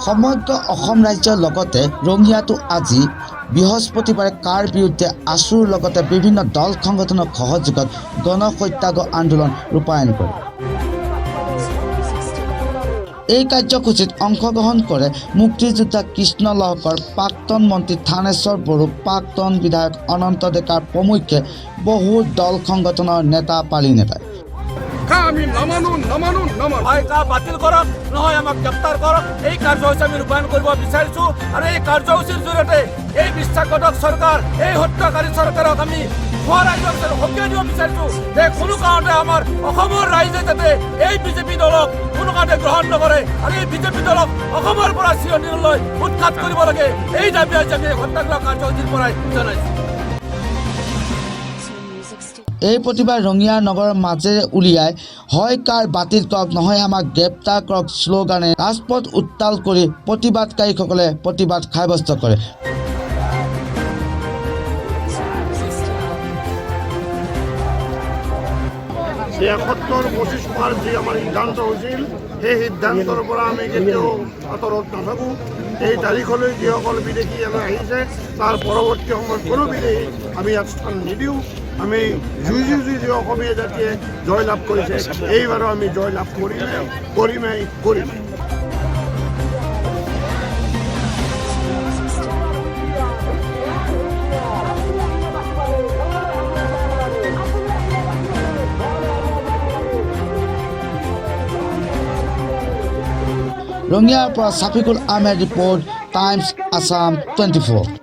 সমগ্ৰ অসম ৰাজ্যৰ লগতে ৰঙিয়াতো আজি বৃহস্পতিবাৰে কাৰ বিৰুদ্ধে আছুৰ লগতে বিভিন্ন দল সংগঠনৰ সহযোগত গণসত্যাগ্ৰহ আন্দোলন ৰূপায়ণ কৰে। এই কাৰ্যসূচীত অংশগ্ৰহণ কৰে মুক্তিযোদ্ধা কৃষ্ণ লহকৰ, প্ৰাক্তন মন্ত্ৰী থানেশ্বৰ বড়ো, প্ৰাক্তন বিধায়ক অনন্ত ডেকাৰ প্ৰমুখ্যে বহু দল সংগঠনৰ নেতা পালি নেতাই। আমি নামানো বাতিল কৰক, নহয় আমাক গ্ৰেপ্তাৰ কৰক। এই কাৰ্যসূচী আমি ৰূপায়ণ কৰিব বিচাৰিছোঁ আৰু এই কাৰ্যসূচীৰ জৰিয়তে এই বিশ্বাসঘাতক চৰকাৰ, এই হত্যাকাৰী চৰকাৰক আমি সকীয়াই দিব বিচাৰিছোঁ যে কোনো কাৰণতে আমাৰ অসমৰ ৰাইজে যাতে এই বিজেপি দলক কোনো কাৰণতে গ্ৰহণ নকৰে আৰু এই বিজেপি দলক অসমৰ পৰা চিৰদিনলৈ উৎখাত কৰিব লাগে। এই দাবী আজি আমি সত্যাগ্ৰহ কাৰ্যসূচীৰ পৰাই জনাইছোঁ। এই প্ৰতিবাদ ৰঙিয়া নগৰৰ মাজেৰে উলিয়াই হয় কাৰ বাতিল কৰক, নহয় আমাক গ্ৰেপ্তাৰ কৰক শ্লোগানে ৰাজপথ উত্তাল কৰি প্ৰতিবাদকাৰীসকলে প্ৰতিবাদ সাব্যস্ত কৰে। ৭২-২৫ মাৰ্চ যি আমাৰ সিদ্ধান্ত হৈছিল, সেই সিদ্ধান্তৰ পৰা আমি কেতিয়াও আঁতৰত নাথাকোঁ। এই তাৰিখলৈ যিসকল বিদেশী ইয়ালৈ আহিছে তাৰ পৰৱৰ্তী সময়ত কোনো বিদেশী আমি ইয়াত স্থান নিদিওঁ। আমি যুঁজি যুঁজি যি অসমীয়া জাতিয়ে জয়লাভ কৰিছে, এইবাৰো আমি জয়লাভ কৰিমেই। ৰঙিয়াৰ পৰা ছাফিকুল আহমেদ ৰিপৰ্ট, টাইমছ আছাম 24।